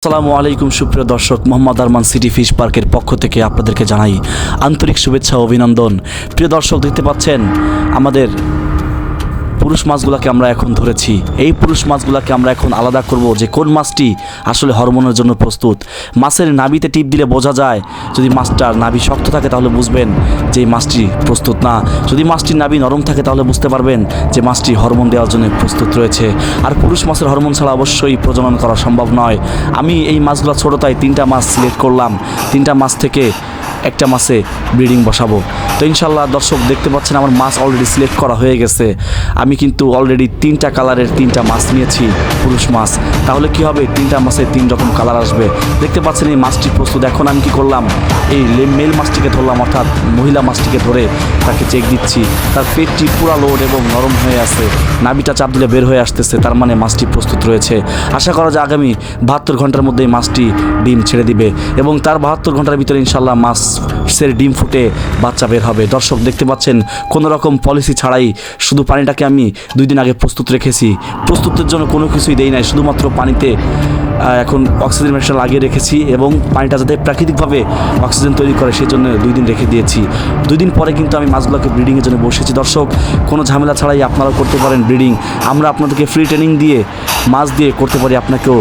আসসালামু আলাইকুম সুপ্রিয় দর্শক, মোহাম্মদ আরমান সিটি ফিশ পার্কের পক্ষ থেকে আপনাদেরকে জানাই আন্তরিক শুভেচ্ছা ও অভিনন্দন। প্রিয় দর্শক, দেখতে পাচ্ছেন আমাদের পুরুষ মাছগুলোকে আমরা এখন ধরেছি। এই পুরুষ মাছগুলোকে আমরা এখন আলাদা করব যে কোন মাছটি আসলে হরমোনের জন্য প্রস্তুত। মাছের নাভিতে টিপ দিলে বোঝা যায়, যদি মাছটার নাভি শক্ত থাকে তাহলে বুঝবেন যে এই মাছটি প্রস্তুত না, যদি মাছটির নাভি নরম থাকে তাহলে বুঝতে পারবেন যে মাছটি হরমোন দেওয়ার জন্য প্রস্তুত রয়েছে। আর পুরুষ মাছের হরমোন ছাড়া অবশ্যই প্রজনন করা সম্ভব নয়। আমি এই মাছগুলো ছোটো, তাই 3টা মাছ সিলেক্ট করলাম। 3টা মাছ থেকে একটা মাছে ব্রিডিং বসাবো। তো ইনশাল্লাহ দর্শক, দেখতে পাচ্ছেন আমার মাছ অলরেডি সিলেক্ট করা হয়ে গেছে। আমি কিন্তু অলরেডি 3টা কালারের 3টা মাছ নিয়েছি, পুরুষ মাছ। তাহলে কি হবে, 3টা মাছে 3 রকম কালার আসবে। দেখতে পাচ্ছেন এই মাছটি প্রস্তুত। এখন আমি কি করলাম, এই মেল মাছটিকে ধরলাম, অর্থাৎ মহিলা মাছটিকে ধরে তাকে চেক দিচ্ছি। তার পেটটি পুরা লোড এবং নরম হয়ে আছে, নাভিটা চাপ দিলে বের হয়ে আসতেছে, তার মানে মাছটি প্রস্তুত রয়েছে। আশা করা যায় আগামী 72 ঘন্টার মধ্যে এই মাছটি ডিম ছেড়ে দিবে এবং তার 72 ঘন্টার ভিতরে ইনশাল্লাহ মাছের ডিম ফুটে বাচ্চা বের হবে। দর্শক, দেখতে পাচ্ছেন কোনো রকম পলিসি ছাড়াই শুধু পানিটাকে আমি 2 দিন আগে প্রস্তুত রেখেছি। প্রস্তুতের জন্য কোনো কিছুই দেই নাই, শুধুমাত্র পানিতে এখন অক্সিজেন মেশিন লাগিয়ে রেখেছি এবং পানিটা যাতে প্রাকৃতিকভাবে অক্সিজেন তৈরি করে সেই জন্য 2 দিন রেখে দিয়েছি। 2 দিন পরে কিন্তু আমি মাছগুলোকে ব্রিডিংয়ের জন্য বসেছি। দর্শক, কোনো ঝামেলা ছাড়াই আপনারাও করতে পারেন ব্রিডিং। আমরা আপনাদেরকে ফ্রি ট্রেনিং দিয়ে মাছ দিয়ে করতে পারি, আপনাকেও